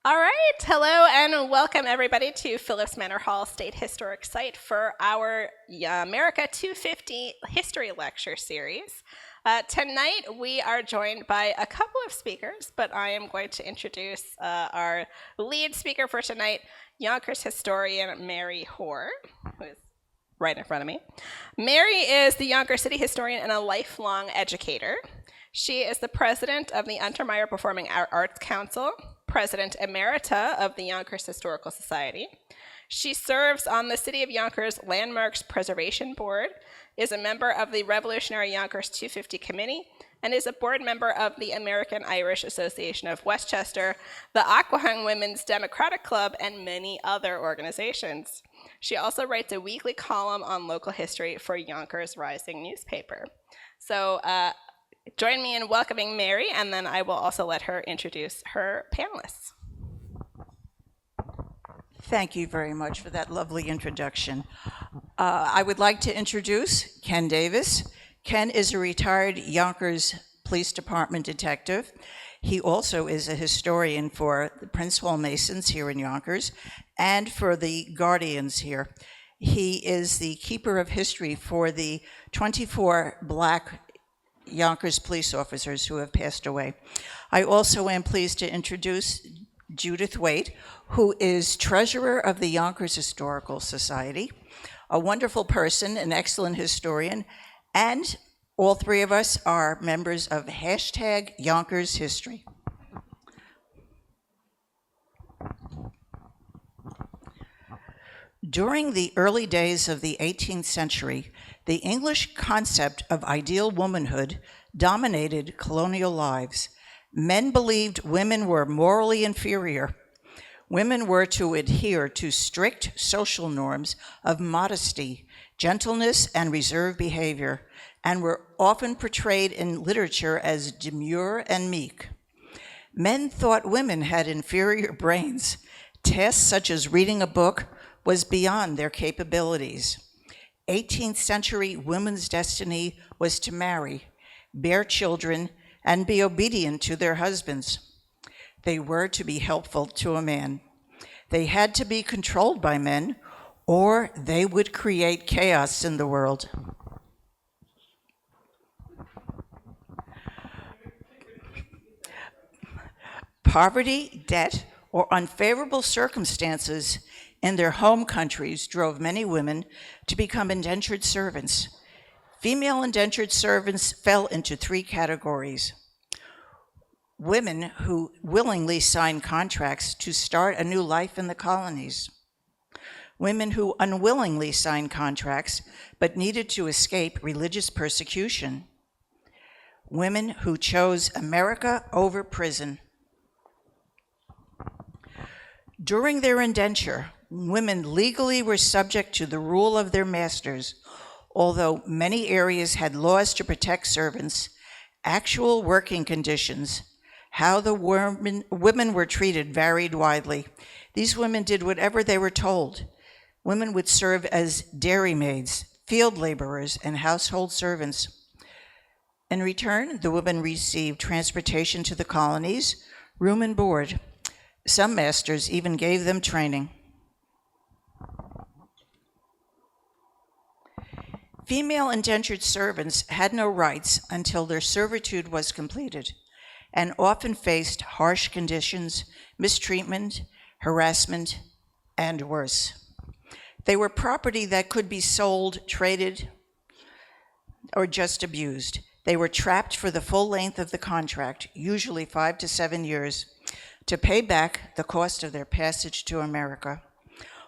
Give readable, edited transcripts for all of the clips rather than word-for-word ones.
All right, hello and welcome everybody to Phillips Manor Hall State Historic Site for our America 250 History Lecture Series. Tonight we are joined by a couple of speakers, but I am going to introduce our lead speaker for tonight, Yonkers historian Mary Hoar, who is right in front of me. Mary is the Yonkers City Historian and a lifelong educator. She is the president of the Untermyer Performing Arts Council, president emerita of the Yonkers Historical Society. She serves on the City of Yonkers Landmarks Preservation Board, is a member of the Revolutionary Yonkers 250 Committee, and is a board member of the American Irish Association of Westchester, the Aquehung Women's Democratic Club, and many other organizations. She also writes a weekly column on local history for Yonkers Rising newspaper. So join me in welcoming Mary, and then I will also let her introduce her panelists. Thank you very much for that lovely introduction. I would like to introduce Ken Davis. Ken is a retired Yonkers Police Department detective. He also is a historian for the Prince Hall Masons here in Yonkers and for the Guardians here. He is the keeper of history for the 24 Black Yonkers police officers who have passed away. I also am pleased to introduce Judith Waite, who is treasurer of the Yonkers Historical Society, a wonderful person, an excellent historian, and all three of us are members of #YonkersHistory. During the early days of the 18th century, the English concept of ideal womanhood dominated colonial lives. Men believed women were morally inferior. Women were to adhere to strict social norms of modesty, gentleness, and reserved behavior, and were often portrayed in literature as demure and meek. Men thought women had inferior brains. Tasks such as reading a book was beyond their capabilities. 18th century women's destiny was to marry, bear children, and be obedient to their husbands. They were to be helpful to a man. They had to be controlled by men, or they would create chaos in the world. Poverty, debt, or unfavorable circumstances in their home countries drove many women to become indentured servants. Female indentured servants fell into three categories: women who willingly signed contracts to start a new life in the colonies, women who unwillingly signed contracts but needed to escape religious persecution, women who chose America over prison. During their indenture, women legally were subject to the rule of their masters. Although many areas had laws to protect servants, actual working conditions, how the women were treated varied widely. These women did whatever they were told. Women would serve as dairymaids, field laborers, and household servants. In return, the women received transportation to the colonies, room and board. Some masters even gave them training. Female indentured servants had no rights until their servitude was completed, and often faced harsh conditions, mistreatment, harassment, and worse. They were property that could be sold, traded, or just abused. They were trapped for the full length of the contract, usually 5 to 7 years, to pay back the cost of their passage to America.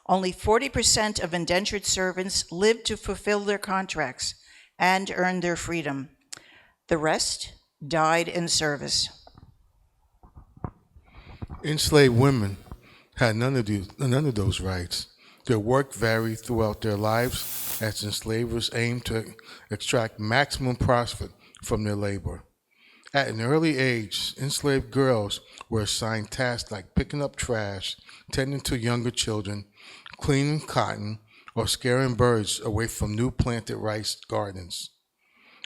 Only 40% of indentured servants lived to fulfill their contracts and earn their freedom. The rest died in service. Enslaved women had none of those rights. Their work varied throughout their lives as enslavers aimed to extract maximum profit from their labor. At an early age, enslaved girls were assigned tasks like picking up trash, tending to younger children, cleaning cotton, or scaring birds away from new planted rice gardens.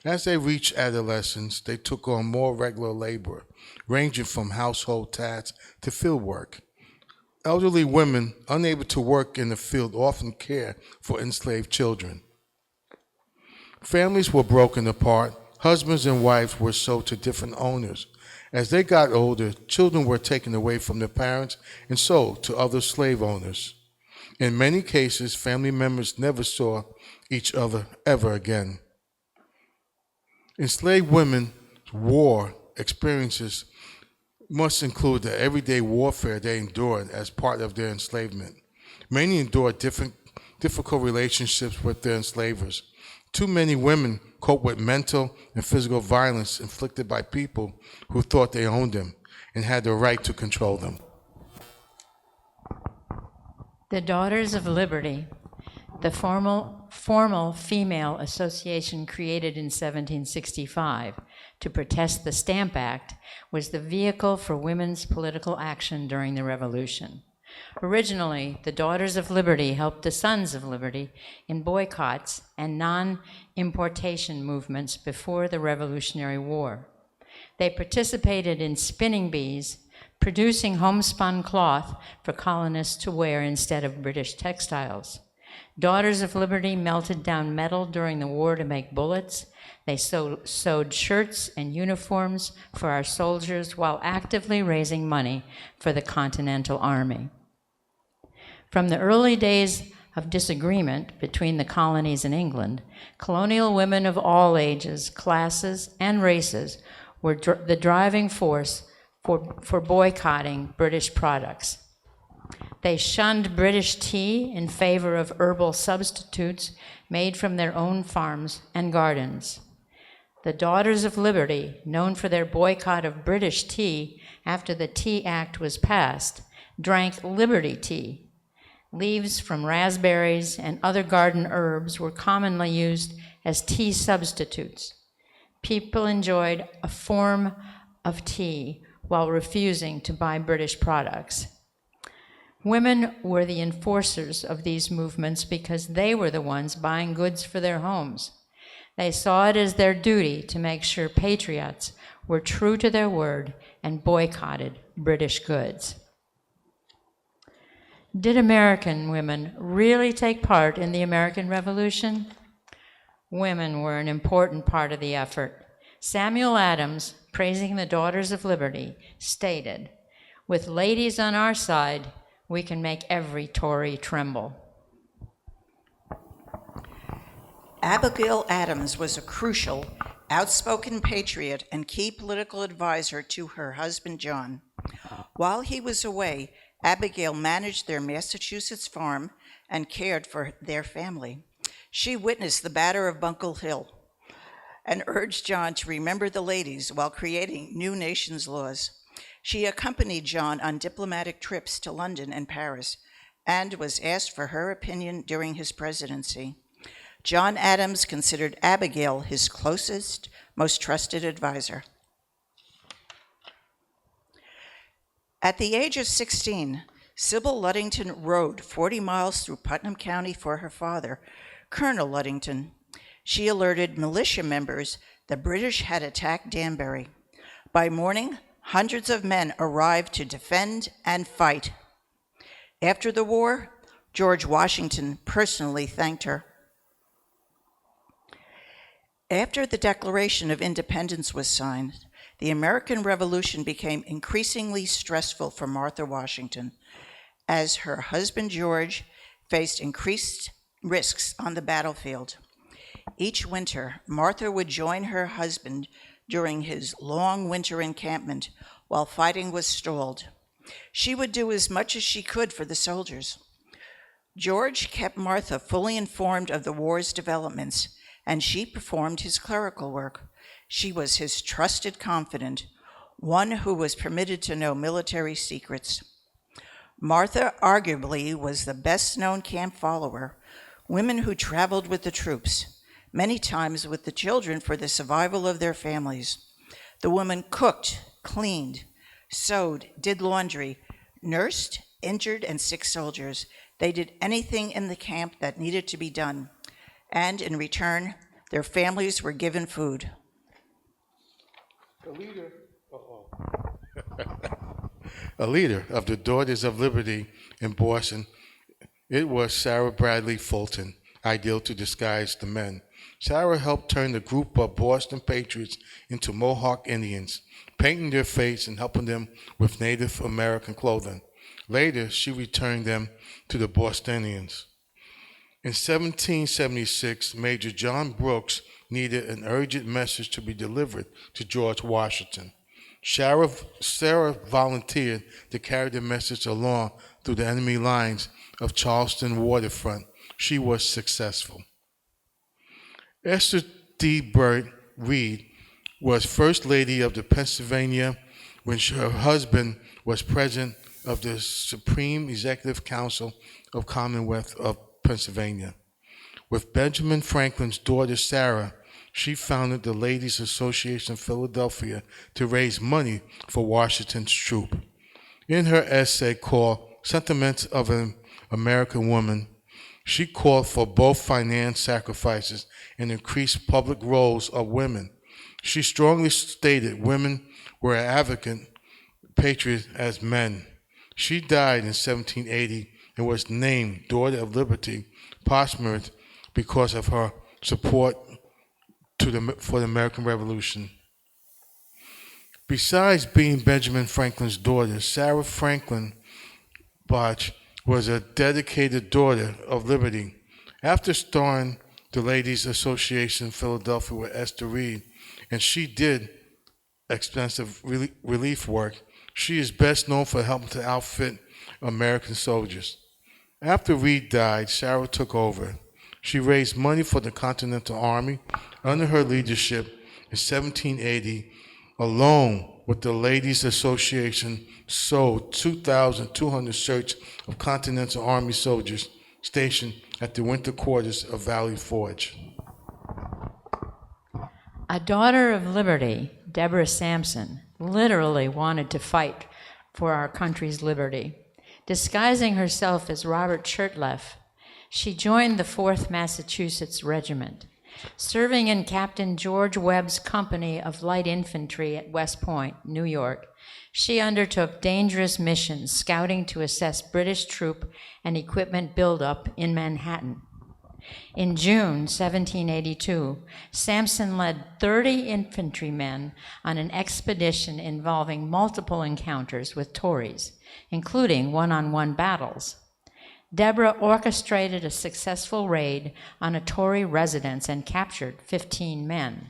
As they reached adolescence, they took on more regular labor, ranging from household tasks to field work. Elderly women unable to work in the field often care for enslaved children. Families were broken apart. Husbands and wives were sold to different owners. As they got older, children were taken away from their parents and sold to other slave owners. In many cases, family members never saw each other ever again. Enslaved women's war experiences must include the everyday warfare they endured as part of their enslavement. Many endured difficult relationships with their enslavers. Too many women cope with mental and physical violence inflicted by people who thought they owned them and had the right to control them. The Daughters of Liberty, the formal female association created in 1765 to protest the Stamp Act, was the vehicle for women's political action during the Revolution. Originally, the Daughters of Liberty helped the Sons of Liberty in boycotts and non-importation movements before the Revolutionary War. They participated in spinning bees, producing homespun cloth for colonists to wear instead of British textiles. Daughters of Liberty melted down metal during the war to make bullets. They sewed shirts and uniforms for our soldiers while actively raising money for the Continental Army. From the early days of disagreement between the colonies and England, colonial women of all ages, classes, and races were the driving force for boycotting British products. They shunned British tea in favor of herbal substitutes made from their own farms and gardens. The Daughters of Liberty, known for their boycott of British tea after the Tea Act was passed, drank Liberty tea. Leaves from raspberries and other garden herbs were commonly used as tea substitutes. People enjoyed a form of tea while refusing to buy British products. Women were the enforcers of these movements because they were the ones buying goods for their homes. They saw it as their duty to make sure patriots were true to their word and boycotted British goods. Did American women really take part in the American Revolution? Women were an important part of the effort. Samuel Adams, praising the Daughters of Liberty, stated, "With ladies on our side, we can make every Tory tremble." Abigail Adams was a crucial, outspoken patriot and key political advisor to her husband, John. While he was away, Abigail managed their Massachusetts farm and cared for their family. She witnessed the Battle of Bunker Hill and urged John to remember the ladies while creating new nations laws. She accompanied John on diplomatic trips to London and Paris and was asked for her opinion during his presidency. John Adams considered Abigail his closest, most trusted advisor. At the age of 16, Sybil Ludington rode 40 miles through Putnam County for her father, Colonel Ludington. She alerted militia members the British had attacked Danbury. By morning, hundreds of men arrived to defend and fight. After the war, George Washington personally thanked her. After the Declaration of Independence was signed, the American Revolution became increasingly stressful for Martha Washington, as her husband George faced increased risks on the battlefield. Each winter, Martha would join her husband during his long winter encampment while fighting was stalled. She would do as much as she could for the soldiers. George kept Martha fully informed of the war's developments, and she performed his clerical work. She was his trusted confidant, one who was permitted to know military secrets. Martha arguably was the best-known camp follower, women who traveled with the troops, many times with the children for the survival of their families. The women cooked, cleaned, sewed, did laundry, nursed injured and sick soldiers. They did anything in the camp that needed to be done, and in return, their families were given food. The leader, A leader of the Daughters of Liberty in Boston, it was Sarah Bradley Fulton, ideal to disguise the men. Sarah helped turn the group of Boston patriots into Mohawk Indians, painting their face and helping them with Native American clothing. Later, she returned them to the Bostonians. In 1776, Major John Brooks needed an urgent message to be delivered to George Washington. Sarah volunteered to carry the message along through the enemy lines of Charleston waterfront. She was successful. Esther D. Burt Reed was First Lady of the Pennsylvania when her husband was President of the Supreme Executive Council of Commonwealth of Pennsylvania. With Benjamin Franklin's daughter Sarah, she founded the Ladies Association of Philadelphia to raise money for Washington's troop. In her essay called Sentiments of an American Woman, she called for both finance sacrifices and increased public roles of women. She strongly stated women were advocate patriots as men. She died in 1780 and was named Daughter of Liberty posthumously because of her support for the American Revolution. Besides being Benjamin Franklin's daughter, Sarah Franklin Botch was a dedicated daughter of liberty. After starting the Ladies Association in Philadelphia with Esther Reed, and she did extensive relief work, she is best known for helping to outfit American soldiers. After Reed died, Sarah took over. She raised money for the Continental Army. Under her leadership in 1780, alone with the Ladies Association, sold 2,200 shirts of Continental Army soldiers stationed at the winter quarters of Valley Forge. A daughter of liberty, Deborah Sampson, literally wanted to fight for our country's liberty. Disguising herself as Robert Shirtleff, she joined the 4th Massachusetts Regiment. Serving in Captain George Webb's company of light infantry at West Point, New York, she undertook dangerous missions scouting to assess British troop and equipment buildup in Manhattan. In June 1782, Sampson led 30 infantrymen on an expedition involving multiple encounters with Tories, including one-on-one battles. Deborah orchestrated a successful raid on a Tory residence and captured 15 men.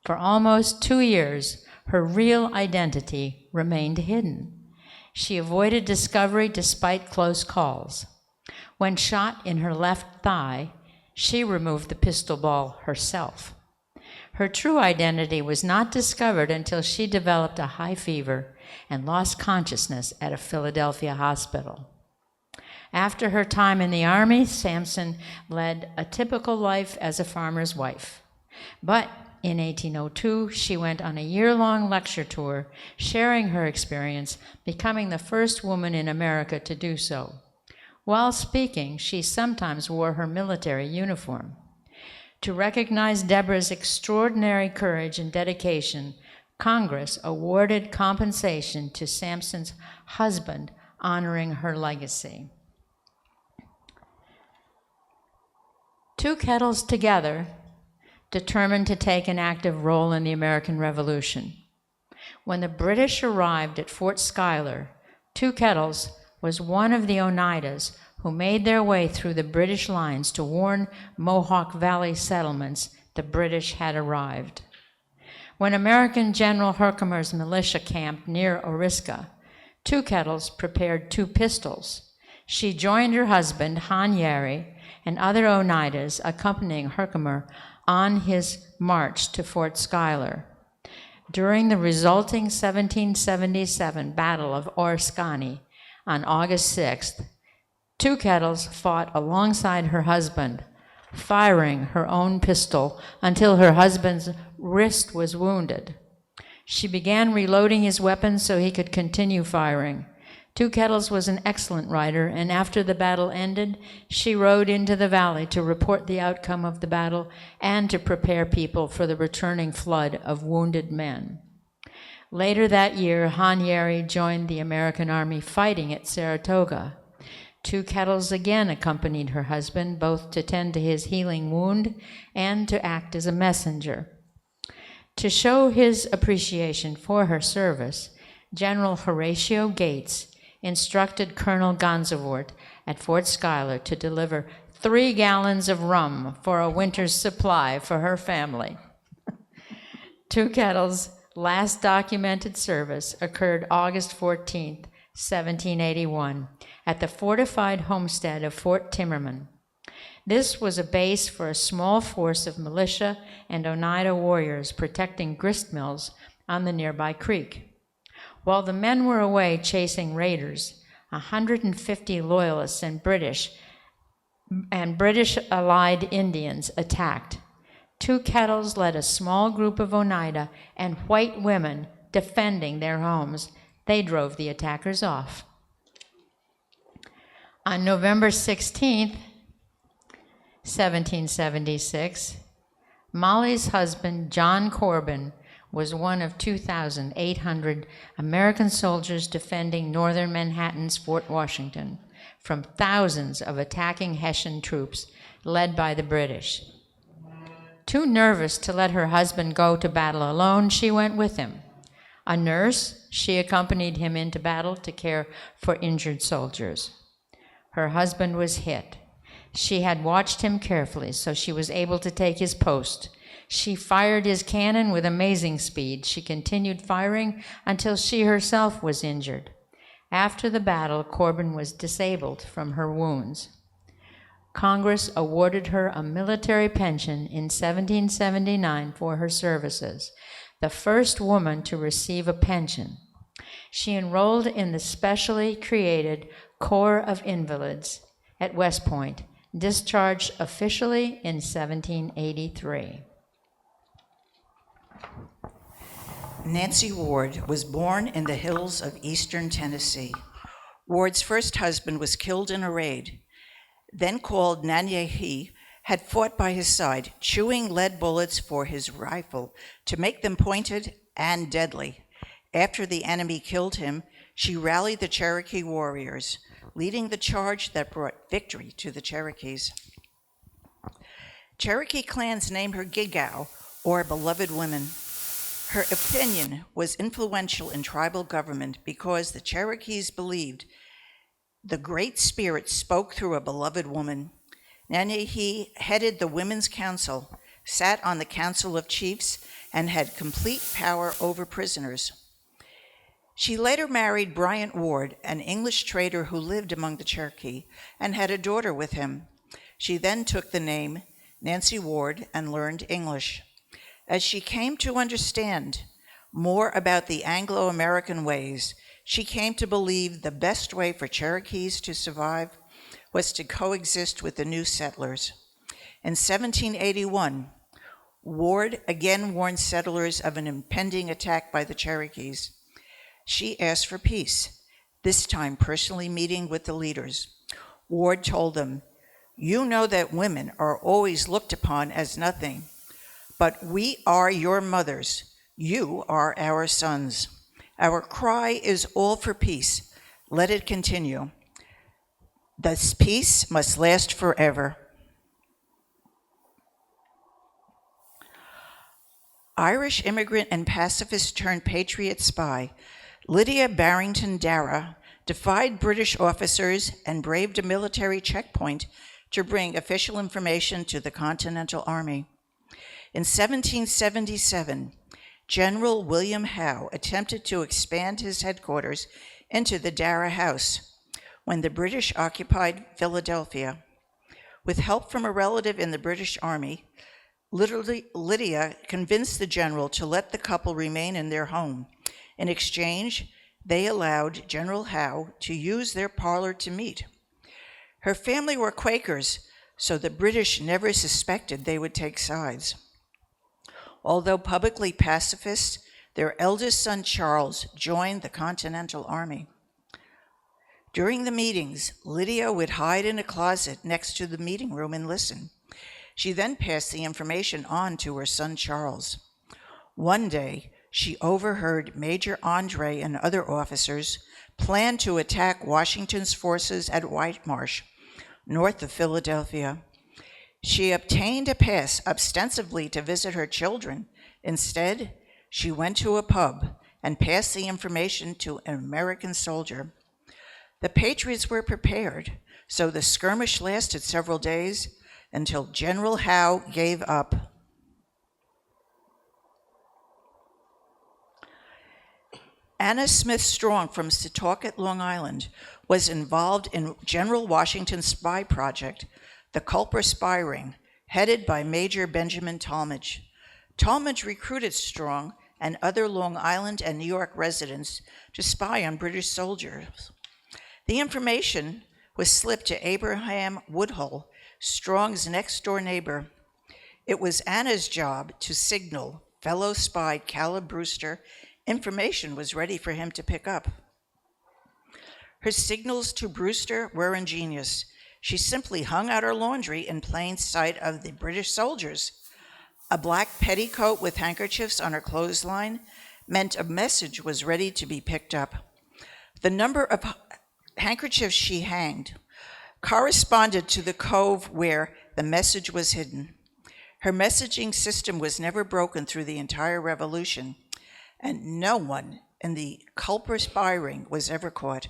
For almost 2 years, her real identity remained hidden. She avoided discovery despite close calls. When shot in her left thigh, she removed the pistol ball herself. Her true identity was not discovered until she developed a high fever and lost consciousness at a Philadelphia hospital. After her time in the Army, Sampson led a typical life as a farmer's wife. But in 1802, she went on a year-long lecture tour, sharing her experience, becoming the first woman in America to do so. While speaking, she sometimes wore her military uniform. To recognize Deborah's extraordinary courage and dedication, Congress awarded compensation to Sampson's husband, honoring her legacy. Two kettles together, determined to take an active role in the American Revolution. When the British arrived at Fort Schuyler, Two Kettles was one of the Oneidas who made their way through the British lines to warn Mohawk Valley settlements the British had arrived. When American General Herkimer's militia camped near Oriska, Two Kettles prepared 2 pistols. She joined her husband, Han Yeri, and other Oneidas accompanying Herkimer on his march to Fort Schuyler. During the resulting 1777 Battle of Oriskany on August 6th, Two Kettles fought alongside her husband, firing her own pistol until her husband's wrist was wounded. She began reloading his weapon so he could continue firing. Two Kettles was an excellent rider, and after the battle ended, she rode into the valley to report the outcome of the battle and to prepare people for the returning flood of wounded men. Later that year, Hanyeri joined the American Army fighting at Saratoga. Two Kettles again accompanied her husband, both to tend to his healing wound and to act as a messenger. To show his appreciation for her service, General Horatio Gates instructed Colonel Gansevoort at Fort Schuyler to deliver 3 gallons of rum for a winter's supply for her family. Two Kettles' last documented service occurred August 14th, 1781, at the fortified homestead of Fort Timmerman. This was a base for a small force of militia and Oneida warriors protecting grist mills on the nearby creek. While the men were away chasing raiders, 150 Loyalists and British allied Indians attacked. Two Kettles led a small group of Oneida and white women defending their homes. They drove the attackers off. On November 16th, 1776, Molly's husband, John Corbin, was one of 2,800 American soldiers defending northern Manhattan's Fort Washington from thousands of attacking Hessian troops led by the British. Too nervous to let her husband go to battle alone, she went with him. A nurse, she accompanied him into battle to care for injured soldiers. Her husband was hit. She had watched him carefully, so she was able to take his post. She fired his cannon with amazing speed. She continued firing until she herself was injured. After the battle, Corbin was disabled from her wounds. Congress awarded her a military pension in 1779 for her services, the first woman to receive a pension. She enrolled in the specially created Corps of Invalids at West Point, discharged officially in 1783. Nancy Ward was born in the hills of eastern Tennessee. Ward's first husband was killed in a raid. Then called Nanyehi, had fought by his side, chewing lead bullets for his rifle to make them pointed and deadly. After the enemy killed him, she rallied the Cherokee warriors, leading the charge that brought victory to the Cherokees. Cherokee clans name her Gigow, or beloved woman. Her opinion was influential in tribal government because the Cherokees believed the Great Spirit spoke through a beloved woman. Nanyehi headed the Women's Council, sat on the Council of Chiefs, and had complete power over prisoners. She later married Bryant Ward, an English trader who lived among the Cherokee, and had a daughter with him. She then took the name Nancy Ward and learned English. As she came to understand more about the Anglo-American ways, she came to believe the best way for Cherokees to survive was to coexist with the new settlers. In 1781, Ward again warned settlers of an impending attack by the Cherokees. She asked for peace, this time personally meeting with the leaders. Ward told them, "You know that women are always looked upon as nothing, but we are your mothers. You are our sons. Our cry is all for peace. Let it continue. This peace must last forever." Irish immigrant and pacifist turned patriot spy Lydia Barrington Darragh defied British officers and braved a military checkpoint to bring official information to the Continental Army. In 1777, General William Howe attempted to expand his headquarters into the Darragh House when the British occupied Philadelphia. With help from a relative in the British Army, Lydia convinced the general to let the couple remain in their home. In exchange, they allowed General Howe to use their parlor to meet. Her family were Quakers, so the British never suspected they would take sides. Although publicly pacifist, their eldest son Charles joined the Continental Army. During the meetings, Lydia would hide in a closet next to the meeting room and listen. She then passed the information on to her son Charles. One day, she overheard Major Andre and other officers plan to attack Washington's forces at White Marsh, north of Philadelphia. She obtained a pass ostensibly to visit her children. Instead, she went to a pub and passed the information to an American soldier. The Patriots were prepared, so the skirmish lasted several days until General Howe gave up. Anna Smith Strong from Setauket, Long Island, was involved in General Washington's spy project, the Culper Spy Ring, headed by Major Benjamin Talmadge. Talmadge recruited Strong and other Long Island and New York residents to spy on British soldiers. The information was slipped to Abraham Woodhull, Strong's next-door neighbor. It was Anna's job to signal fellow spy Caleb Brewster information was ready for him to pick up. Her signals to Brewster were ingenious. She simply hung out her laundry in plain sight of the British soldiers. A black petticoat with handkerchiefs on her clothesline meant a message was ready to be picked up. The number of handkerchiefs she hanged corresponded to the cove where the message was hidden. Her messaging system was never broken through the entire revolution, and no one in the Culper spy ring was ever caught.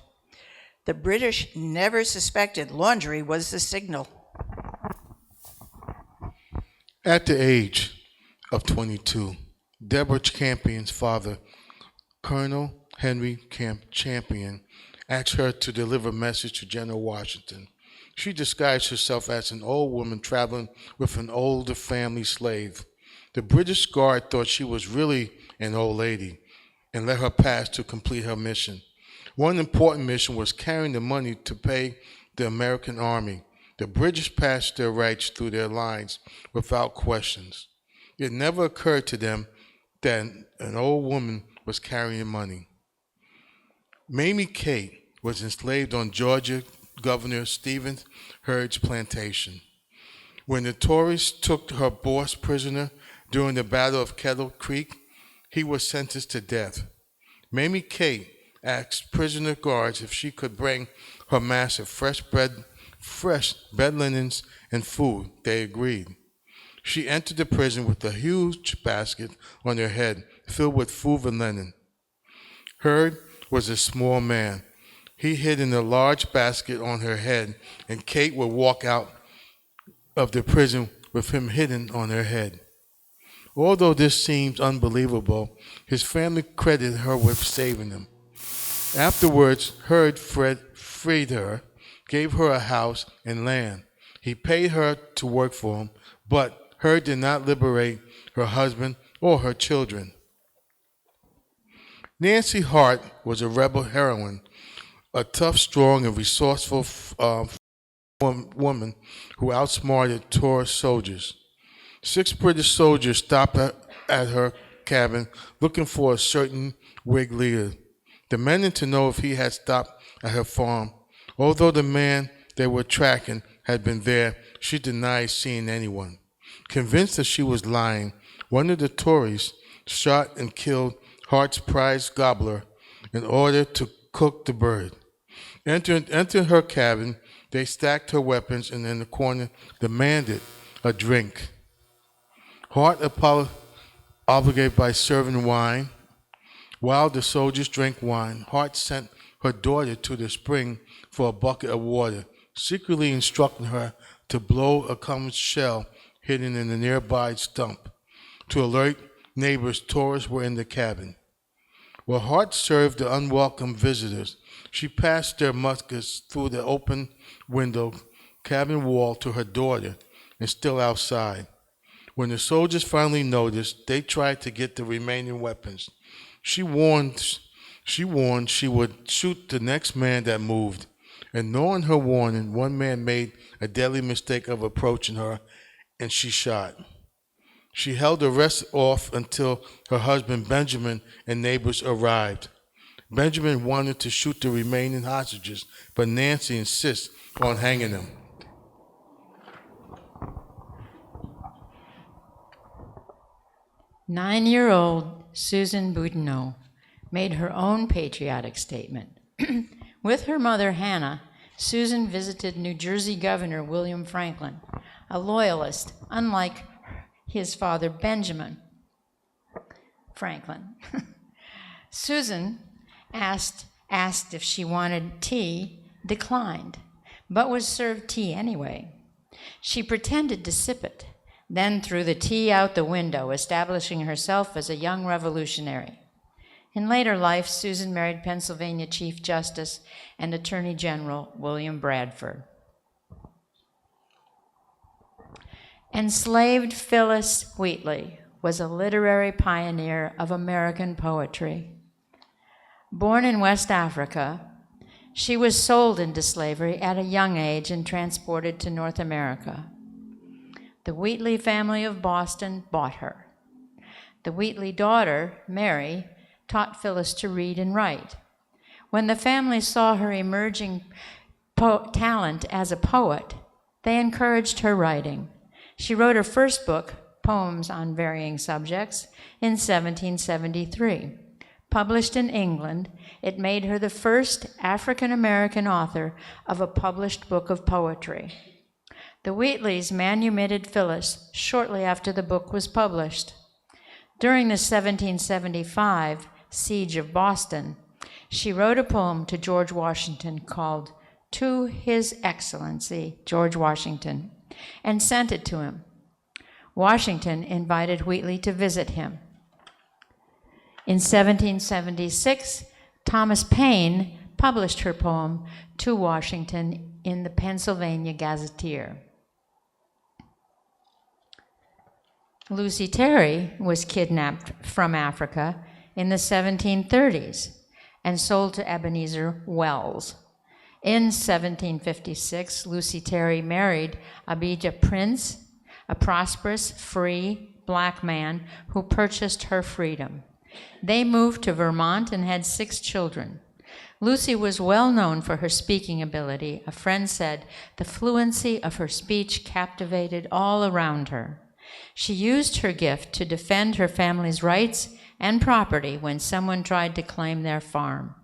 The British never suspected laundry was the signal. At the age of 22, Deborah Champion's father, Colonel Henry Camp Champion, asked her to deliver a message to General Washington. She disguised herself as an old woman traveling with an older family slave. The British guard thought she was really an old lady and let her pass to complete her mission. One important mission was carrying the money to pay the American army. The British passed their rights through their lines without questions. It never occurred to them that an old woman was carrying money. Mamie Kate was enslaved on Georgia Governor Stephen Hurd's plantation. When the Tories took her boss prisoner during the Battle of Kettle Creek, he was sentenced to death. Mamie Kate asked prisoner guards if she could bring her master fresh bed linens and food. They agreed. She entered the prison with a huge basket on her head filled with food and linen. Hurd was a small man. He hid in a large basket on her head, and Kate would walk out of the prison with him hidden on her head. Although this seems unbelievable, his family credited her with saving him. Afterwards, Hurd freed her, gave her a house and land. He paid her to work for him, but Hurd did not liberate her husband or her children. Nancy Hart was a rebel heroine, a tough, strong, and resourceful woman who outsmarted Tory soldiers. 6 British soldiers stopped at her cabin looking for a certain Whig leader, demanding to know if he had stopped at her farm. Although the man they were tracking had been there, she denied seeing anyone. Convinced that she was lying, one of the Tories shot and killed Hart's prize gobbler in order to cook the bird. Entering her cabin, they stacked her weapons and in the corner demanded a drink. Hart obligated by serving wine. While the soldiers drank wine, Hart sent her daughter to the spring for a bucket of water, secretly instructing her to blow a conch shell hidden in a nearby stump. To alert neighbors, tourists were in the cabin. While Hart served the unwelcome visitors, she passed their muskets through the open window cabin wall to her daughter and still outside. When the soldiers finally noticed, they tried to get the remaining weapons. She warned she would shoot the next man that moved. And knowing her warning, one man made a deadly mistake of approaching her, and she shot. She held the rest off until her husband Benjamin and neighbors arrived. Benjamin wanted to shoot the remaining hostages, but Nancy insists on hanging them. 9-year-old Susan Boudinot made her own patriotic statement. With her mother, Hannah, Susan visited New Jersey Governor William Franklin, a loyalist, unlike his father, Benjamin Franklin. Susan asked if she wanted tea, declined, but was served tea anyway. She pretended to sip it, then threw the tea out the window, establishing herself as a young revolutionary. In later life, Susan married Pennsylvania Chief Justice and Attorney General William Bradford. Enslaved Phyllis Wheatley was a literary pioneer of American poetry. Born in West Africa, she was sold into slavery at a young age and transported to North America. The Wheatley family of Boston bought her. The Wheatley daughter, Mary, taught Phyllis to read and write. When the family saw her emerging talent as a poet, they encouraged her writing. She wrote her first book, Poems on Varying Subjects, in 1773. Published in England, it made her the first African-American author of a published book of poetry. The Wheatleys manumitted Phyllis shortly after the book was published. During the 1775 siege of Boston, she wrote a poem to George Washington called To His Excellency George Washington and sent it to him. Washington invited Wheatley to visit him. In 1776, Thomas Paine published her poem to Washington in the Pennsylvania Gazetteer. Lucy Terry was kidnapped from Africa in the 1730s and sold to Ebenezer Wells. In 1756, Lucy Terry married Abijah Prince, a prosperous, free black man who purchased her freedom. They moved to Vermont and had 6 children. Lucy was well known for her speaking ability. A friend said the fluency of her speech captivated all around her. She used her gift to defend her family's rights and property when someone tried to claim their farm.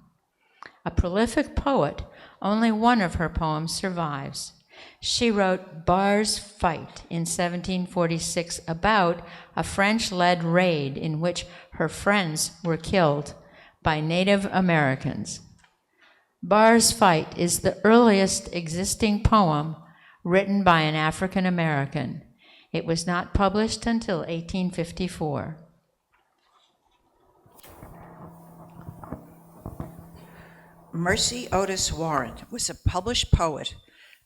A prolific poet, only one of her poems survives. She wrote Bar's Fight in 1746 about a French-led raid in which her friends were killed by Native Americans. Bar's Fight is the earliest existing poem written by an African American. It was not published until 1854. Mercy Otis Warren was a published poet,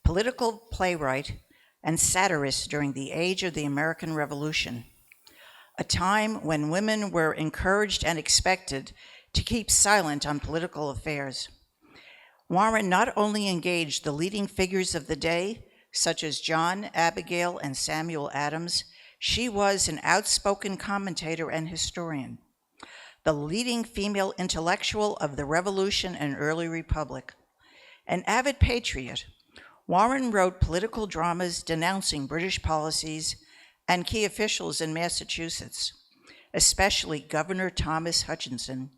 political playwright, and satirist during the age of the American Revolution, a time when women were encouraged and expected to keep silent on political affairs. Warren not only engaged the leading figures of the day, such as John, Abigail, and Samuel Adams, she was an outspoken commentator and historian, the leading female intellectual of the Revolution and early Republic. An avid patriot, Warren wrote political dramas denouncing British policies and key officials in Massachusetts, especially Governor Thomas Hutchinson.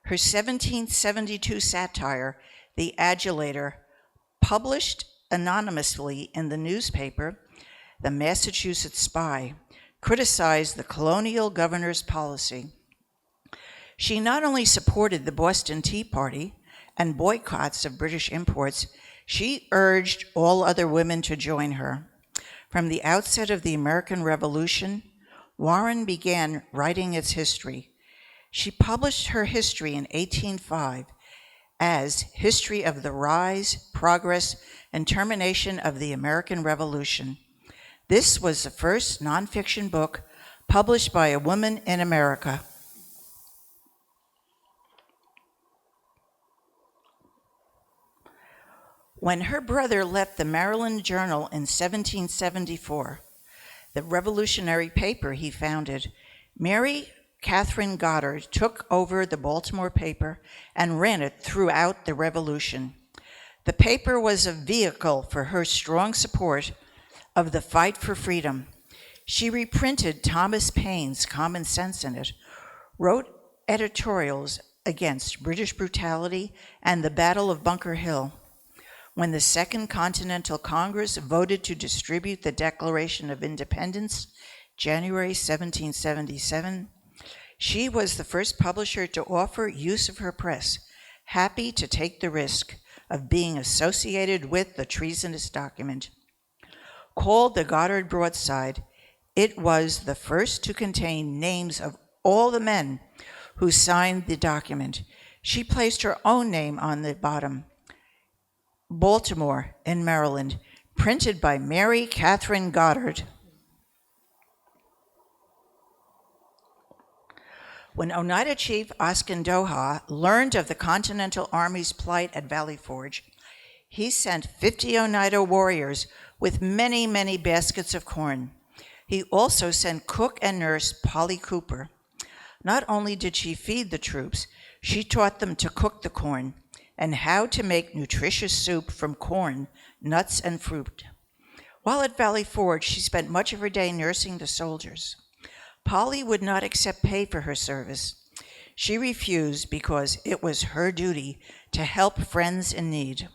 Her 1772 satire, The Adulator, published anonymously in the newspaper, The Massachusetts Spy, criticized the colonial governor's policy. She not only supported the Boston Tea Party and boycotts of British imports, she urged all other women to join her. From the outset of the American Revolution, Warren began writing its history. She published her history in 1805 as History of the Rise, Progress, and Termination of the American Revolution. This was the first nonfiction book published by a woman in America. When her brother left the Maryland Journal in 1774, the revolutionary paper he founded, Mary Catherine Goddard took over the Baltimore paper and ran it throughout the Revolution. The paper was a vehicle for her strong support of the fight for freedom. She reprinted Thomas Paine's Common Sense in it, wrote editorials against British brutality and the Battle of Bunker Hill. When the Second Continental Congress voted to distribute the Declaration of Independence, January 1777, she was the first publisher to offer use of her press, happy to take the risk of being associated with the treasonous document. Called the Goddard Broadside, it was the first to contain names of all the men who signed the document. She placed her own name on the bottom. Baltimore in Maryland, printed by Mary Catherine Goddard. When Oneida Chief Oscandoha learned of the Continental Army's plight at Valley Forge, he sent 50 Oneida warriors with many, many baskets of corn. He also sent cook and nurse Polly Cooper. Not only did she feed the troops, she taught them to cook the corn and how to make nutritious soup from corn, nuts, and fruit. While at Valley Forge, she spent much of her day nursing the soldiers. Polly would not accept pay for her service. She refused because it was her duty to help friends in need.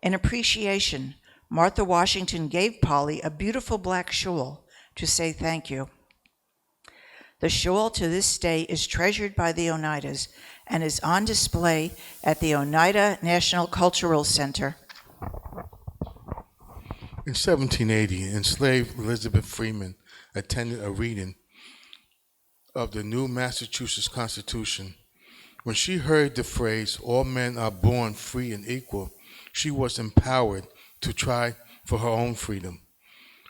In appreciation, Martha Washington gave Polly a beautiful black shawl to say thank you. The shawl to this day is treasured by the Oneidas and is on display at the Oneida National Cultural Center. In 1780, enslaved Elizabeth Freeman attended a reading of the new Massachusetts Constitution. When she heard the phrase, "all men are born free and equal," she was empowered to try for her own freedom.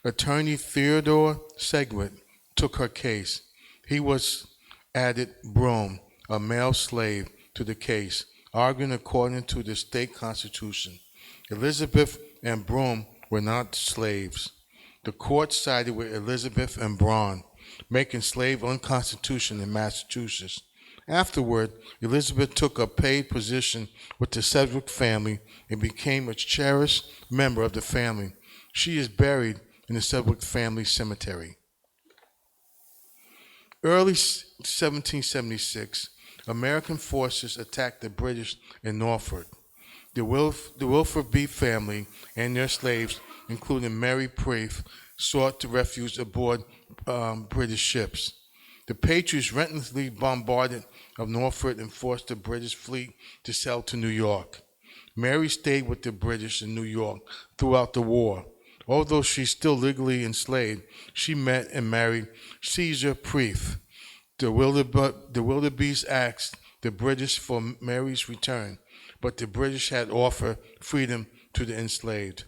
Attorney Theodore Segwit took her case. He was added Brougham, a male slave, to the case, arguing according to the state constitution. Elizabeth and Brougham were not slaves. The court sided with Elizabeth and Brougham, making slave unconstitutional in Massachusetts. Afterward, Elizabeth took a paid position with the Sedgwick family and became a cherished member of the family. She is buried in the Sedgwick family cemetery. Early 1776, American forces attacked the British in Norfolk. The Wilford B. family and their slaves, including Mary Preith, sought refuge aboard British ships. The Patriots relentlessly bombarded of Norfolk and forced the British fleet to sail to New York. Mary stayed with the British in New York throughout the war. Although she's still legally enslaved, she met and married Caesar Preith. The Wildebeest asked the British for Mary's return, but the British had offered freedom to the enslaved.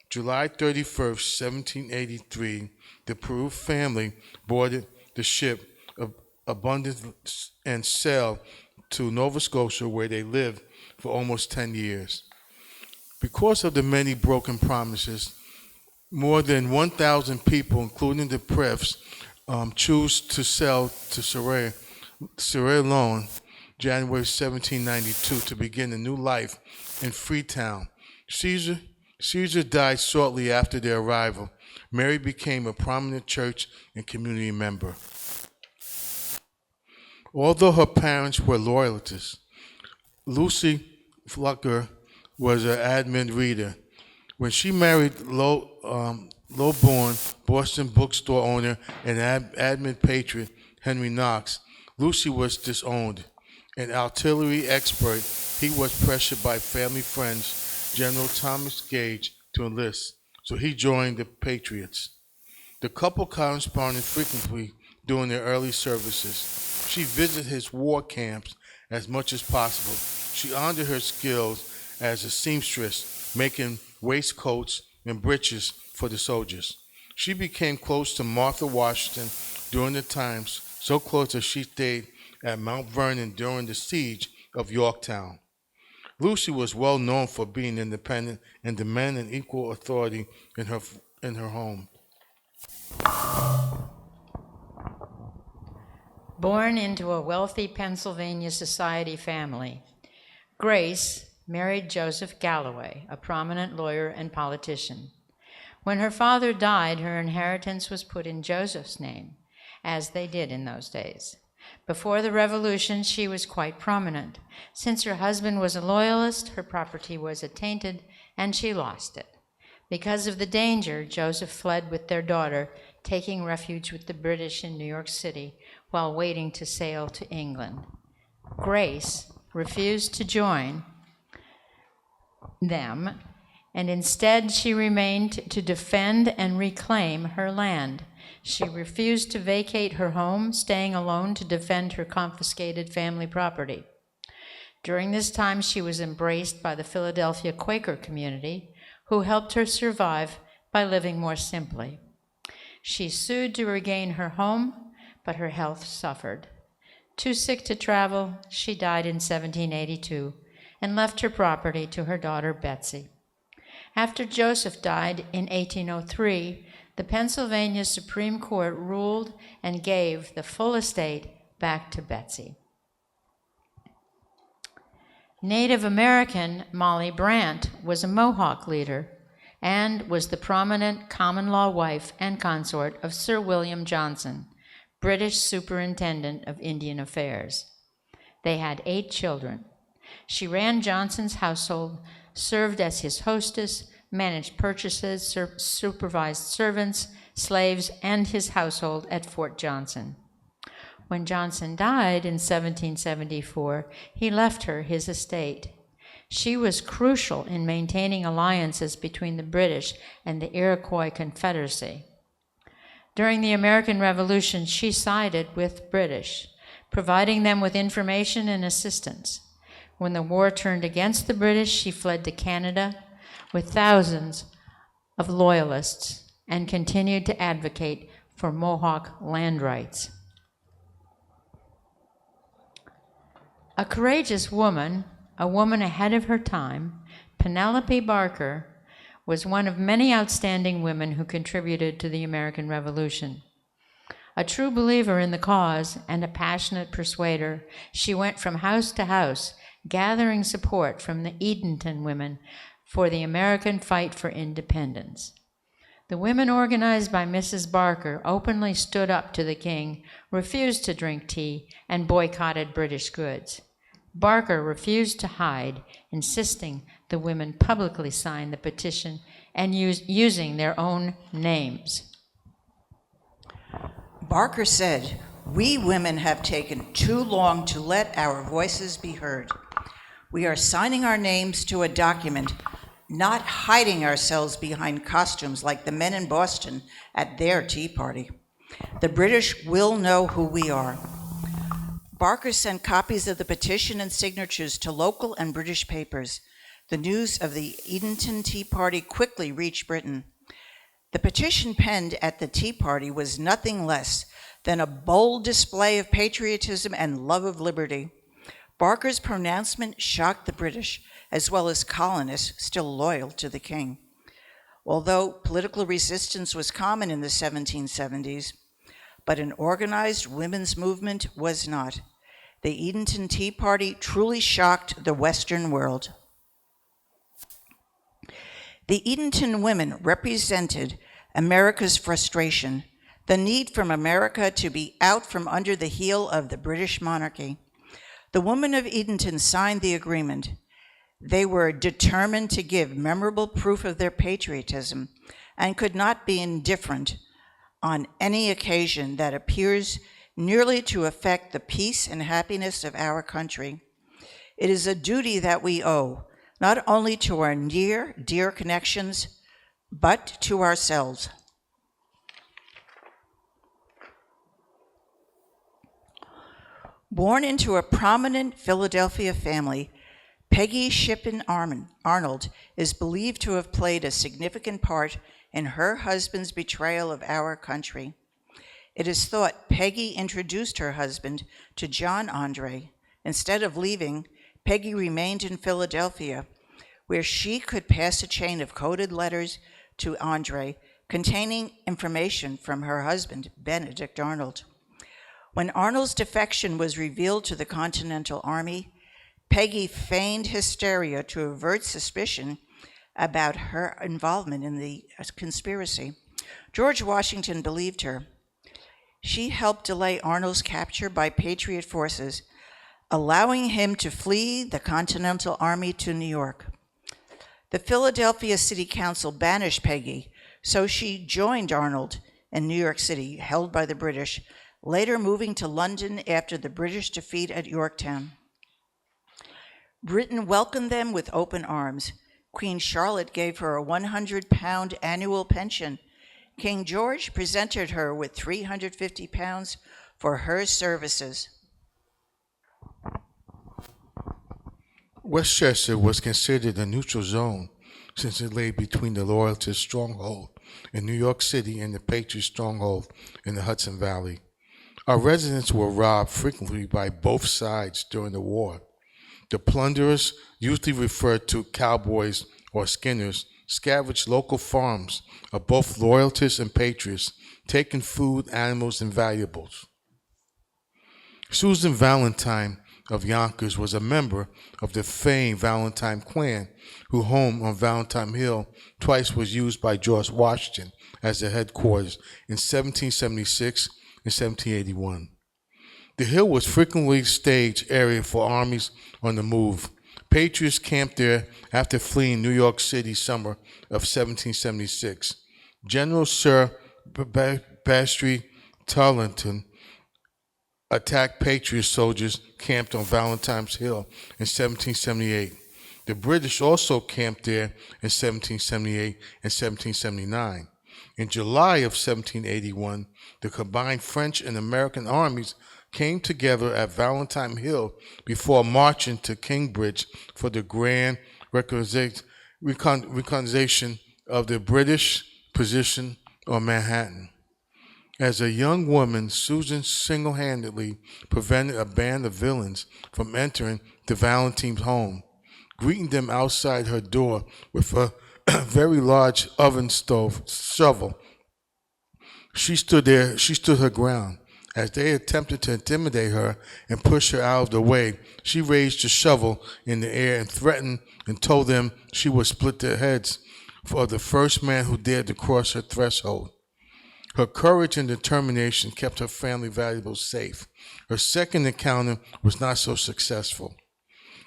July 31st, 1783, the Preith family boarded the ship Abundance and sailed to Nova Scotia, where they lived for almost 10 years. Because of the many broken promises, more than 1,000 people, including the Preiths, choose to sail to Sierra Leone, January 1792, to begin a new life in Freetown. Caesar died shortly after their arrival. Mary became a prominent church and community member. Although her parents were loyalists, Lucy Flucker was an avid reader. When she married low-born Boston bookstore owner and admin patriot Henry Knox, Lucy was disowned. An artillery expert, he was pressured by family friends, General Thomas Gage, to enlist, so he joined the Patriots. The couple corresponded frequently during their early services. She visited his war camps as much as possible. She honored her skills as a seamstress, making waistcoats and breeches for the soldiers. She became close to Martha Washington during the times, so close that she stayed at Mount Vernon during the siege of Yorktown. Lucy was well known for being independent and demanding equal authority in her home. Born into a wealthy Pennsylvania society family, Grace married Joseph Galloway, a prominent lawyer and politician. When her father died, her inheritance was put in Joseph's name, as they did in those days. Before the Revolution, she was quite prominent. Since her husband was a loyalist, her property was attainted, and she lost it. Because of the danger, Joseph fled with their daughter, taking refuge with the British in New York City while waiting to sail to England. Grace refused to join them, and instead she remained to defend and reclaim her land. She refused to vacate her home, staying alone to defend her confiscated family property. During this time, she was embraced by the Philadelphia Quaker community, who helped her survive by living more simply. She sued to regain her home, but her health suffered. Too sick to travel, she died in 1782 and left her property to her daughter Betsy. After Joseph died in 1803, the Pennsylvania Supreme Court ruled and gave the full estate back to Betsy. Native American Molly Brant was a Mohawk leader and was the prominent common law wife and consort of Sir William Johnson, British Superintendent of Indian Affairs. They had 8 children. She ran Johnson's household, served as his hostess, managed purchases, supervised servants, slaves, and his household at Fort Johnson. When Johnson died in 1774, he left her his estate. She was crucial in maintaining alliances between the British and the Iroquois Confederacy. During the American Revolution, she sided with British, providing them with information and assistance. When the war turned against the British, she fled to Canada with thousands of loyalists and continued to advocate for Mohawk land rights. A courageous woman, a woman ahead of her time, Penelope Barker, was one of many outstanding women who contributed to the American Revolution. A true believer in the cause and a passionate persuader, she went from house to house, gathering support from the Edenton women for the American fight for independence. The women organized by Mrs. Barker openly stood up to the king, refused to drink tea, and boycotted British goods. Barker refused to hide, insisting the women publicly sign the petition and using their own names. Barker said, "We women have taken too long to let our voices be heard. We are signing our names to a document, not hiding ourselves behind costumes like the men in Boston at their Tea Party. The British will know who we are." Barker sent copies of the petition and signatures to local and British papers. The news of the Edenton Tea Party quickly reached Britain. The petition penned at the Tea Party was nothing less than a bold display of patriotism and love of liberty. Barker's pronouncement shocked the British, as well as colonists still loyal to the king. Although political resistance was common in the 1770s, but an organized women's movement was not. The Edenton Tea Party truly shocked the Western world. The Edenton women represented America's frustration, the need from America to be out from under the heel of the British monarchy. The women of Edenton signed the agreement. They were determined to give memorable proof of their patriotism and could not be indifferent on any occasion that appears nearly to affect the peace and happiness of our country. It is a duty that we owe, not only to our near, dear connections, but to ourselves. Born into a prominent Philadelphia family, Peggy Shippen Arnold is believed to have played a significant part in her husband's betrayal of our country. It is thought Peggy introduced her husband to John Andre. Instead of leaving, Peggy remained in Philadelphia, where she could pass a chain of coded letters to Andre containing information from her husband, Benedict Arnold. When Arnold's defection was revealed to the Continental Army, Peggy feigned hysteria to avert suspicion about her involvement in the conspiracy. George Washington believed her. She helped delay Arnold's capture by Patriot forces, allowing him to flee the Continental Army to New York. The Philadelphia City Council banished Peggy, so she joined Arnold in New York City, held by the British, later moving to London after the British defeat at Yorktown. Britain welcomed them with open arms. Queen Charlotte gave her a 100-pound annual pension. King George presented her with 350 pounds for her services. Westchester was considered a neutral zone since it lay between the Loyalist stronghold in New York City and the Patriot stronghold in the Hudson Valley. Our residents were robbed frequently by both sides during the war. The plunderers, usually referred to cowboys or skinners, scavenged local farms of both Loyalists and Patriots, taking food, animals, and valuables. Susan Valentine of Yonkers was a member of the famed Valentine clan, whose home on Valentine Hill twice was used by George Washington as their headquarters in 1776 and 1781. The hill was frequently stage area for armies on the move. Patriots camped there after fleeing New York City summer of 1776. General Sir Bastry Tarleton attacked Patriot soldiers camped on Valentine's Hill in 1778. The British also camped there in 1778 and 1779. In July of 1781, the combined French and American armies came together at Valentine Hill before marching to Kingbridge for the grand reconnaissance of the British position on Manhattan. As a young woman, Susan single-handedly prevented a band of villains from entering the Valentine's home, greeting them outside her door with a very large oven stove shovel. She stood her ground. As they attempted to intimidate her and push her out of the way, she raised the shovel in the air and threatened and told them she would split their heads for the first man who dared to cross her threshold. Her courage and determination kept her family valuables safe. Her second encounter was not so successful.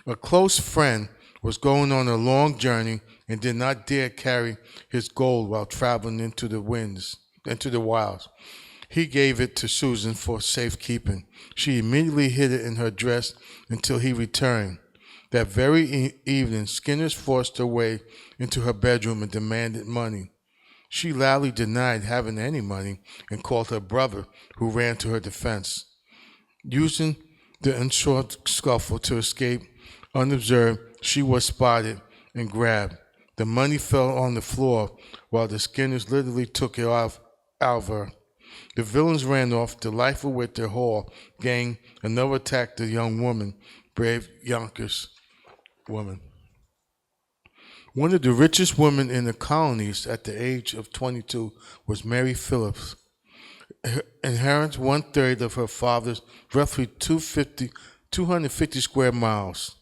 A close friend was going on a long journey and did not dare carry his gold while traveling into the wilds. He gave it to Susan for safekeeping. She immediately hid it in her dress until he returned. That very evening, Skinners forced their way into her bedroom and demanded money. She loudly denied having any money and called her brother, who ran to her defense. Using the ensued scuffle to escape unobserved, she was spotted and grabbed. The money fell on the floor while the Skinners literally took it out of her. The villains ran off, delightful with their Hoar gang. Another attacked the young woman, brave Yonkers woman. One of the richest women in the colonies at the age of 22 was Mary Phillips. Inherits 1/3 of her father's roughly 250 square miles.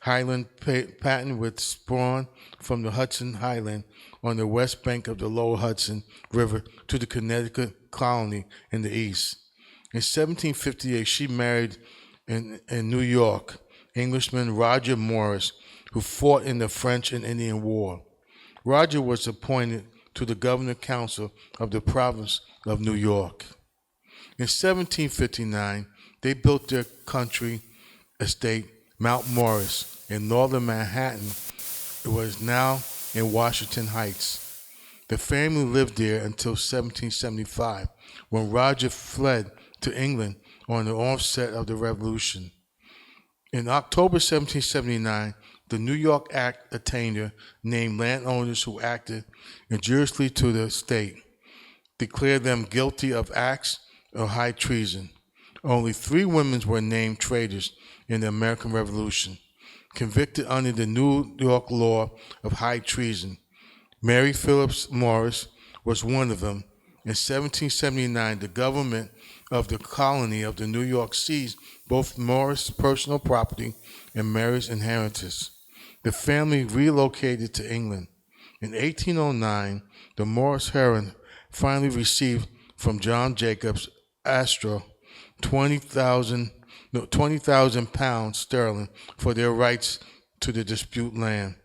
Highland patent with spawn from the Hudson Highland on the west bank of the lower Hudson River to the Connecticut colony in the east. In 1758, she married in New York Englishman Roger Morris, who fought in the French and Indian War. Roger was appointed to the Governor Council of the province of New York. In 1759, they built their country estate, Mount Morris, in northern Manhattan. It was now in Washington Heights. The family lived there until 1775, when Roger fled to England on the onset of the Revolution. In October 1779, the New York Act attainder named landowners who acted injuriously to the state, declared them guilty of acts of high treason. Only 3 women were named traitors in the American Revolution, convicted under the New York law of high treason. Mary Phillips Morris was one of them. In 1779, the government of the colony of the New York seized both Morris' personal property and Mary's inheritance. The family relocated to England. In 1809, the Morris Heron finally received from John Jacobs Astor 20,000 pounds sterling for their rights to the dispute land.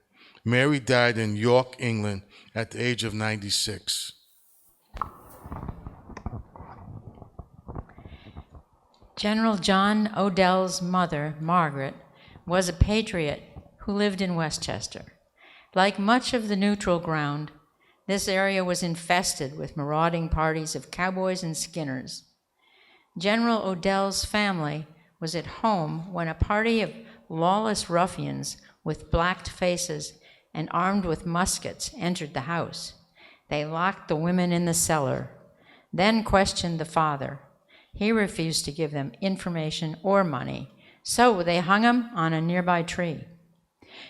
Mary died in York, England, at the age of 96. General John Odell's mother, Margaret, was a patriot who lived in Westchester. Like much of the neutral ground, this area was infested with marauding parties of cowboys and skinners. General Odell's family was at home when a party of lawless ruffians with blacked faces and armed with muskets entered the house. They locked the women in the cellar, then questioned the father. He refused to give them information or money, so they hung him on a nearby tree.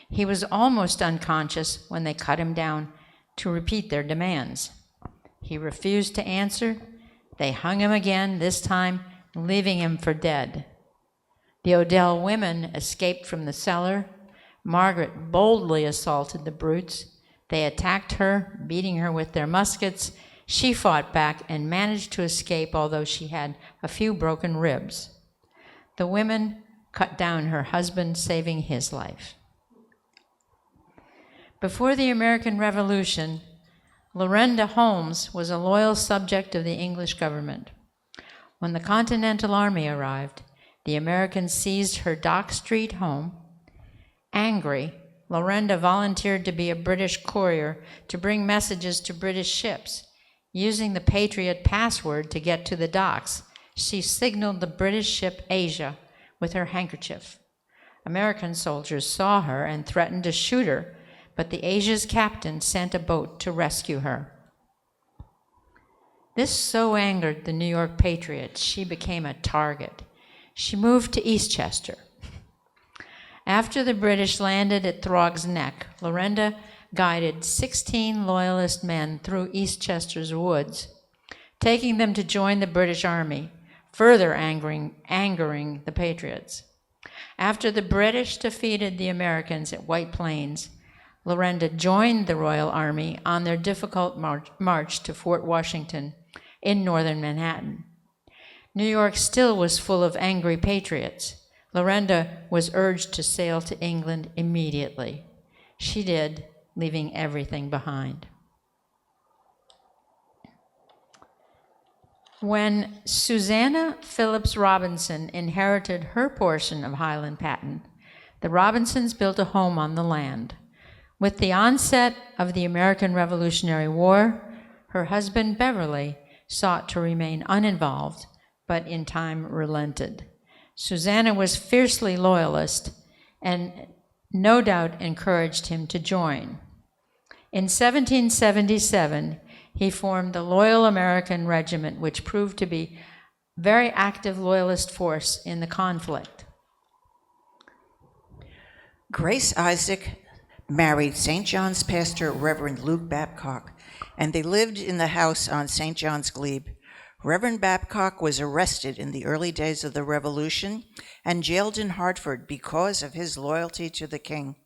He was almost unconscious when they cut him down to repeat their demands. He refused to answer. They hung him again, this time leaving him for dead. The Odell women escaped from the cellar. Margaret boldly assaulted the brutes. They attacked her, beating her with their muskets. She fought back and managed to escape, although she had a few broken ribs. The women cut down her husband, saving his life. Before the American Revolution, Lorenda Holmes was a loyal subject of the English government. When the Continental Army arrived, the Americans seized her Dock Street home. Angry, Lorenda volunteered to be a British courier to bring messages to British ships. Using the Patriot password to get to the docks, she signaled the British ship Asia with her handkerchief. American soldiers saw her and threatened to shoot her, but the Asia's captain sent a boat to rescue her. This so angered the New York Patriots, she became a target. She moved to Eastchester. After the British landed at Throg's Neck, Lorenda guided 16 Loyalist men through Eastchester's woods, taking them to join the British Army, further angering the Patriots. After the British defeated the Americans at White Plains, Lorenda joined the Royal Army on their difficult march to Fort Washington in northern Manhattan. New York still was full of angry patriots. Lorenda was urged to sail to England immediately. She did, leaving everything behind. When Susanna Phillips Robinson inherited her portion of Highland Patent, the Robinsons built a home on the land. With the onset of the American Revolutionary War, her husband Beverly sought to remain uninvolved, but in time relented. Susanna was fiercely loyalist and no doubt encouraged him to join. In 1777, he formed the Loyal American Regiment, which proved to be a very active loyalist force in the conflict. Grace Isaac married St. John's pastor Reverend Luke Babcock, and they lived in the house on St. John's Glebe. Reverend Babcock was arrested in the early days of the Revolution and jailed in Hartford because of his loyalty to the king.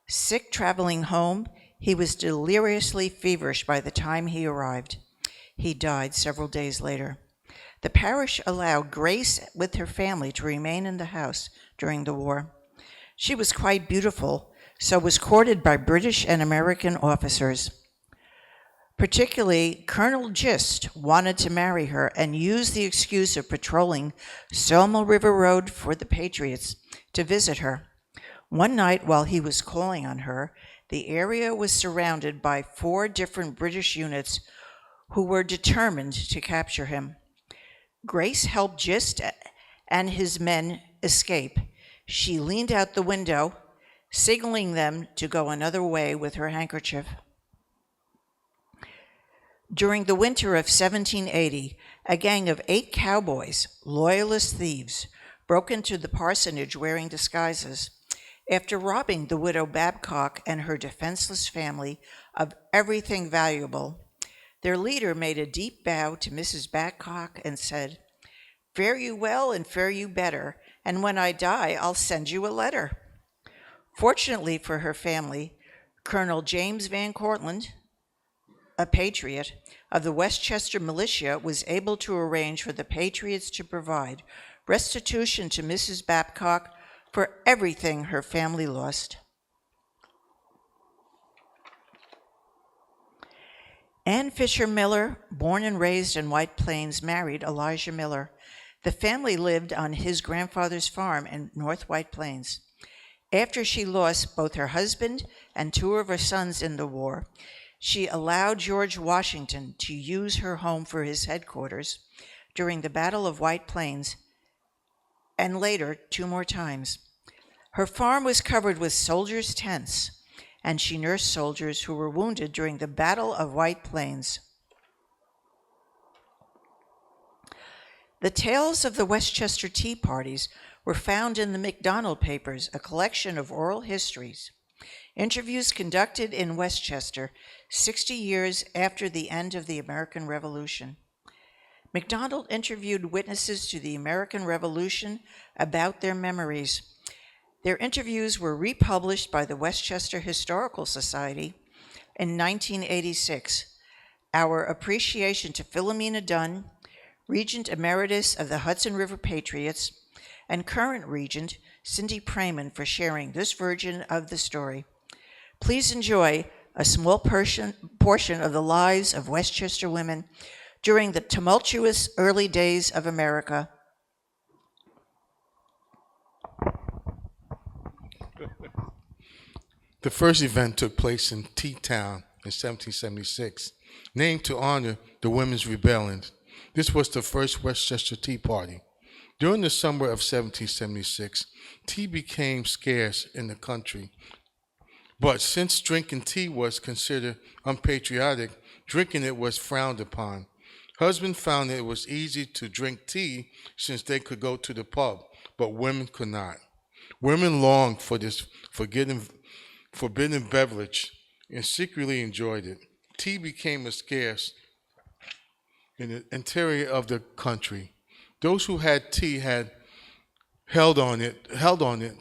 Sick traveling home, he was deliriously feverish by the time he arrived. He died several days later. The parish allowed Grace with her family to remain in the house during the war. She was quite beautiful, so was courted by British and American officers. Particularly, Colonel Gist wanted to marry her and used the excuse of patrolling Selma River Road for the Patriots to visit her. One night while he was calling on her, the area was surrounded by 4 different British units who were determined to capture him. Grace helped Gist and his men escape. She leaned out the window, signaling them to go another way with her handkerchief. During the winter of 1780, a gang of 8 cowboys, loyalist thieves, broke into the parsonage wearing disguises. After robbing the widow Babcock and her defenseless family of everything valuable, their leader made a deep bow to Mrs. Babcock and said, "Fare you well and fare you better, and when I die, I'll send you a letter." Fortunately for her family, Colonel James Van Cortlandt, a patriot of the Westchester militia, was able to arrange for the Patriots to provide restitution to Mrs. Babcock for everything her family lost. Ann Fisher Miller, born and raised in White Plains, married Elijah Miller. The family lived on his grandfather's farm in North White Plains. After she lost both her husband and two of her sons in the war, she allowed George Washington to use her home for his headquarters during the Battle of White Plains, and later 2 more times. Her farm was covered with soldiers' tents, and she nursed soldiers who were wounded during the Battle of White Plains. The tales of the Westchester Tea Parties were found in the McDonald Papers, a collection of oral histories. Interviews conducted in Westchester 60 years after the end of the American Revolution. McDonald interviewed witnesses to the American Revolution about their memories. Their interviews were republished by the Westchester Historical Society in 1986. Our appreciation to Philomena Dunn, Regent Emeritus of the Hudson River Patriots, and current Regent Cindy Prayman for sharing this version of the story. Please enjoy a small portion of the lives of Westchester women during the tumultuous early days of America. The first event took place in T-Town in 1776, named to honor the Women's Rebellion. This was the first Westchester Tea Party. During the summer of 1776, tea became scarce in the country. But since drinking tea was considered unpatriotic, drinking it was frowned upon. Husbands found that it was easy to drink tea since they could go to the pub, but women could not. Women longed for this forbidden beverage and secretly enjoyed it. Tea became scarce in the interior of the country. Those who had tea had held on it,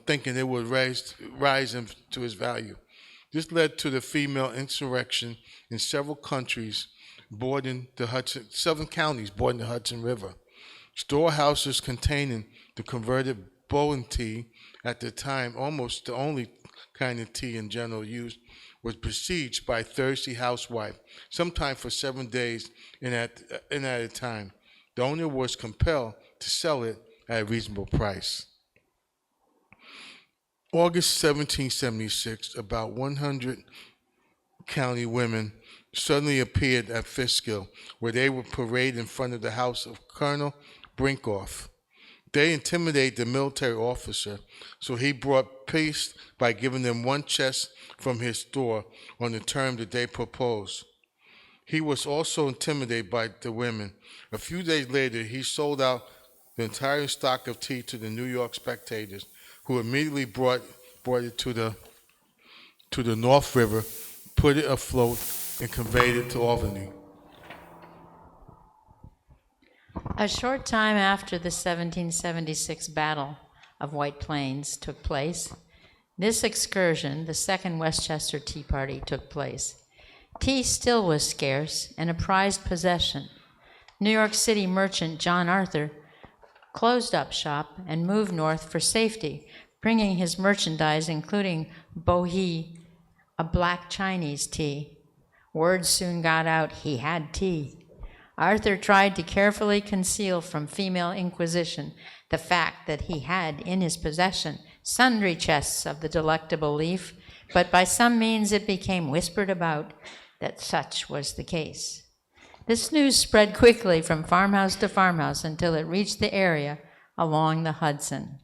thinking it would rise to its value. This led to the female insurrection in several counties bordering the Hudson River. Storehouses containing the converted Bowen tea, at the time almost the only kind of tea in general used, was besieged by thirsty housewives, sometimes for 7 days and at a time. The owner was compelled to sell it at a reasonable price. August 1776, about 100 county women suddenly appeared at Fishkill, where they were paraded in front of the house of Colonel Brinkoff. They intimidated the military officer, so he brought peace by giving them 1 chest from his store on the term that they proposed. He was also intimidated by the women. A few days later, he sold out the entire stock of tea to the New York spectators, who immediately brought it to the North River, put it afloat, and conveyed it to Albany. A short time after the 1776 Battle of White Plains took place, this excursion, the Second Westchester Tea Party, took place. Tea still was scarce and a prized possession. New York City merchant John Arthur closed up shop and moved north for safety, bringing his merchandise, including bohea, a black Chinese tea. Word soon got out he had tea. Arthur tried to carefully conceal from female inquisition the fact that he had in his possession sundry chests of the delectable leaf, but by some means it became whispered about that such was the case. This news spread quickly from farmhouse to farmhouse until it reached the area along the Hudson.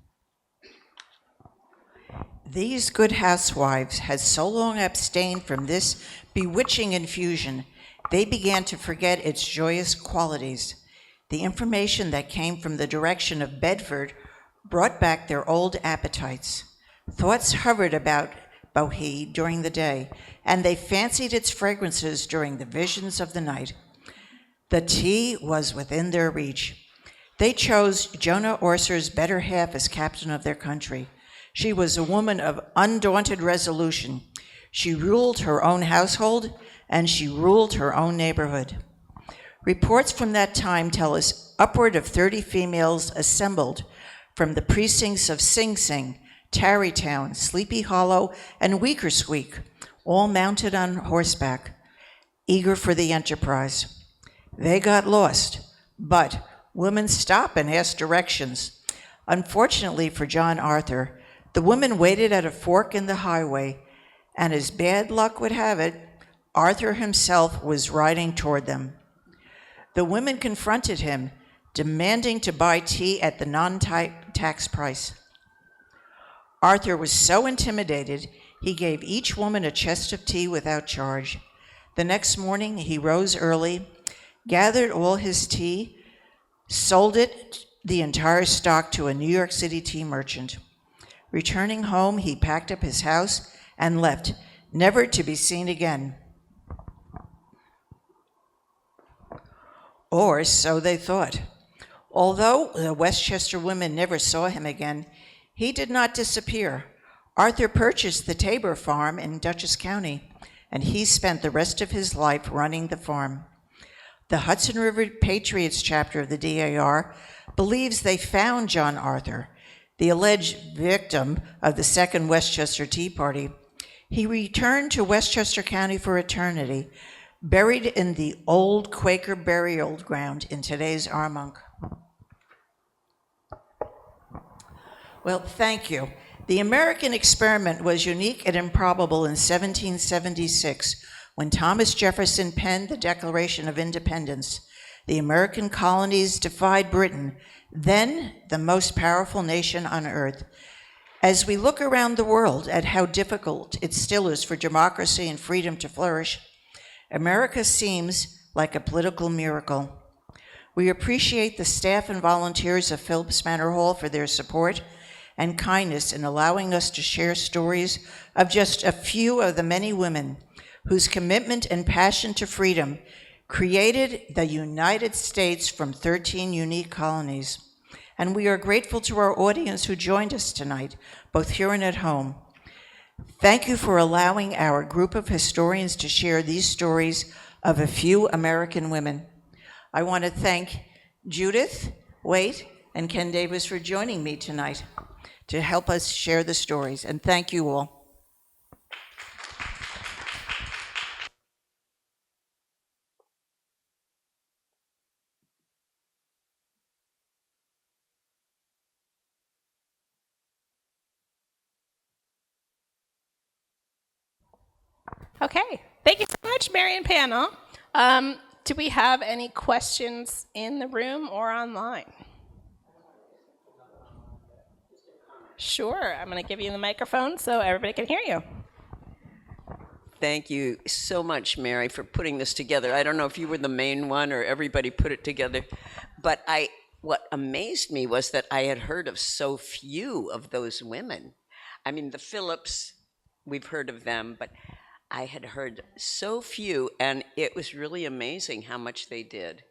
These good housewives had so long abstained from this bewitching infusion, they began to forget its joyous qualities. The information that came from the direction of Bedford brought back their old appetites. Thoughts hovered about bohea during the day, and they fancied its fragrances during the visions of the night. The tea was within their reach. They chose Jonah Orser's better half as captain of their country. She was a woman of undaunted resolution. She ruled her own household, and she ruled her own neighborhood. Reports from that time tell us upward of 30 females assembled from the precincts of Sing Sing, Tarrytown, Sleepy Hollow, and Weakersqueak, all mounted on horseback, eager for the enterprise. They got lost, but women stop and ask directions. Unfortunately for John Arthur, the women waited at a fork in the highway, and as bad luck would have it, Arthur himself was riding toward them. The women confronted him, demanding to buy tea at the non-tax price. Arthur was so intimidated, he gave each woman a chest of tea without charge. The next morning, he rose early, gathered all his tea, sold it, the entire stock, to a New York City tea merchant. Returning home, he packed up his house and left, never to be seen again. Or so they thought. Although the Westchester women never saw him again, he did not disappear. Arthur purchased the Tabor farm in Dutchess County, and he spent the rest of his life running the farm. The Hudson River Patriots chapter of the DAR believes they found John Arthur, the alleged victim of the Second Westchester Tea Party. He returned to Westchester County for eternity, buried in the old Quaker burial ground in today's Armonk. Well, thank you. The American experiment was unique and improbable in 1776, when Thomas Jefferson penned the Declaration of Independence. The American colonies defied Britain, then the most powerful nation on earth. As we look around the world at how difficult it still is for democracy and freedom to flourish, America seems like a political miracle. We appreciate the staff and volunteers of Phillips Manor Hall for their support and kindness in allowing us to share stories of just a few of the many women whose commitment and passion to freedom created the United States from 13 unique colonies. And we are grateful to our audience who joined us tonight, both here and at home. Thank you for allowing our group of historians to share these stories of a few American women. I want to thank Judith Waite and Ken Davis for joining me tonight to help us share the stories, and thank you all. Okay, thank you so much, Mary and panel. Do we have any questions in the room or online? Sure, I'm going to give you the microphone so everybody can hear you. Thank you so much, Mary, for putting this together. I don't know if you were the main one or everybody put it together, but what amazed me was that I had heard of so few of those women. I mean, the Phillips, we've heard of them, but I had heard so few, and it was really amazing how much they did.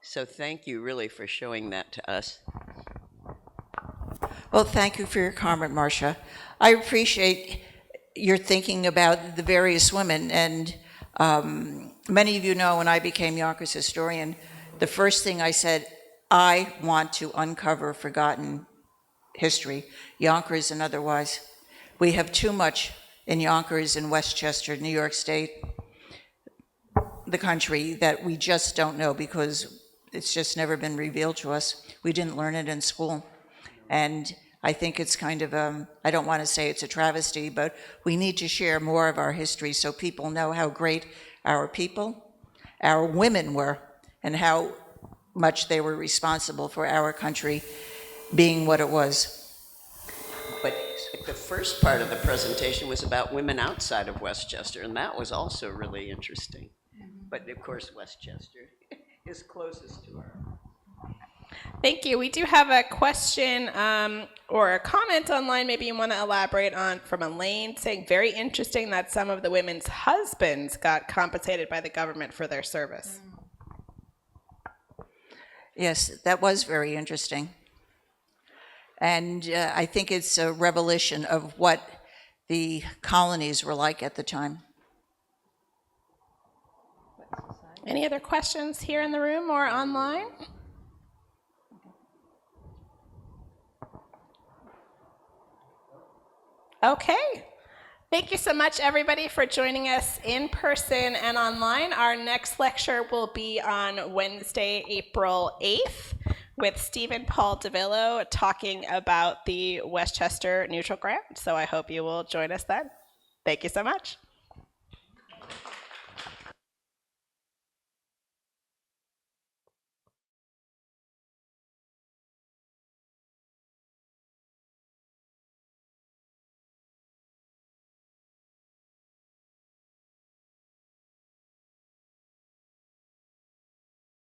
So thank you really for showing that to us. Well, thank you for your comment, Marcia. I appreciate your thinking about the various women, and many of you know when I became Yonkers historian, the first thing I said, I want to uncover forgotten history, Yonkers and otherwise. We have too much in Yonkers and Westchester, New York State, the country, that we just don't know because it's just never been revealed to us. We didn't learn it in school. And I think it's kind of, I don't want to say it's a travesty, but we need to share more of our history so people know how great our people, our women were, and how much they were responsible for our country being what it was. But the first part of the presentation was about women outside of Westchester, and that was also really interesting. But of course, Westchester is closest to our. Thank you. We do have a question or a comment online maybe you want to elaborate on from Elaine, saying very interesting that some of the women's husbands got compensated by the government for their service. Yes, that was very interesting. And I think it's a revelation of what the colonies were like at the time. Any other questions here in the room or online? Okay. Thank you so much, everybody, for joining us in person and online. Our next lecture will be on Wednesday, April 8th, with Stephen Paul DeVillo talking about the Westchester Neutral Ground. So I hope you will join us then. Thank you so much.